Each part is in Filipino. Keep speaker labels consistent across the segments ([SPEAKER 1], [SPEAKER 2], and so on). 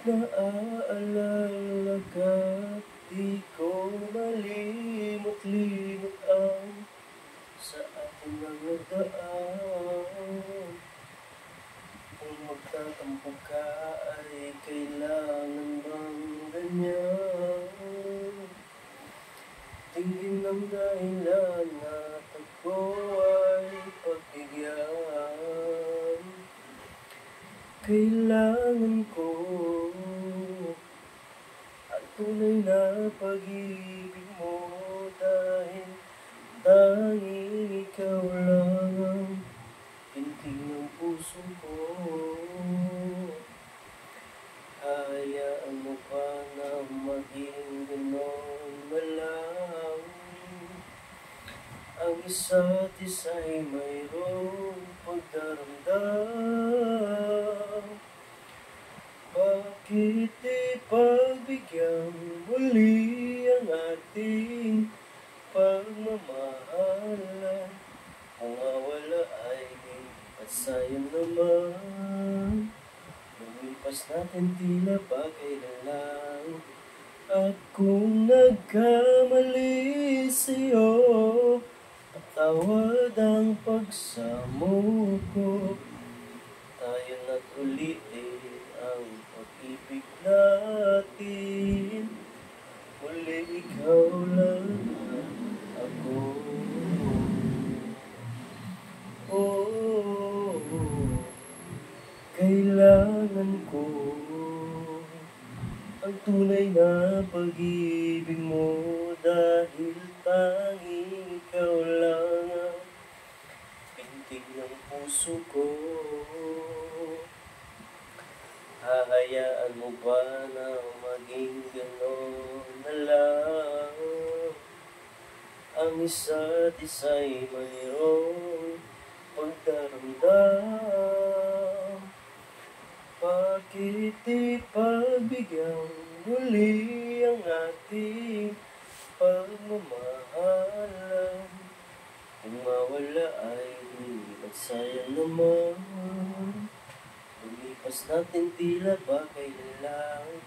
[SPEAKER 1] Naaalala ka't di ko malimot-limot ang sa atin ang nagdaan. Kung magtatampo ka ay kailangan bang ganyan? Tingin ang dahilan na tagpo ay pagbigyan. Kailangan ko ang tunay na pag-ibig mo dahil tanging ikaw lang ang pintig ng puso ko. Hayaan mo pa na maging ganon na lang. Ang isa't isa'y mayroong pagdaramdam. Bakit di pagbigyan muli ang ating pagmamahalan? Kung mawala ay at sayang naman. Lumipas natin tila bagay na lang. At kung nagkamali sa'yo, patawad ang pagsamo ko. Tayo na't ulitin ang pag-ibig natin. Muli ikaw lang at ako. Kailangan ko ang tunay na pag-ibig mo dahil tanging ikaw lang ang pintig ng puso ko. Hahayaan mo ba na maging ganon na lang? Ang isa't isa'y mayroong pagdaramdam. Bakit di pagbigyan muli ang ating pagmamahalan? Kung mawala ay at sayang naman. Lumipas natin tila bagay na lang.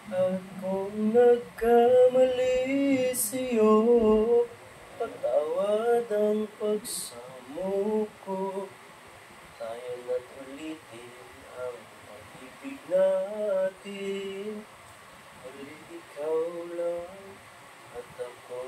[SPEAKER 1] At kung nagkamali sa'yo, patawad ang pagsamo ko. Tayo na't ulitin ang pag-ibig natin. Ulit ikaw lang at ako.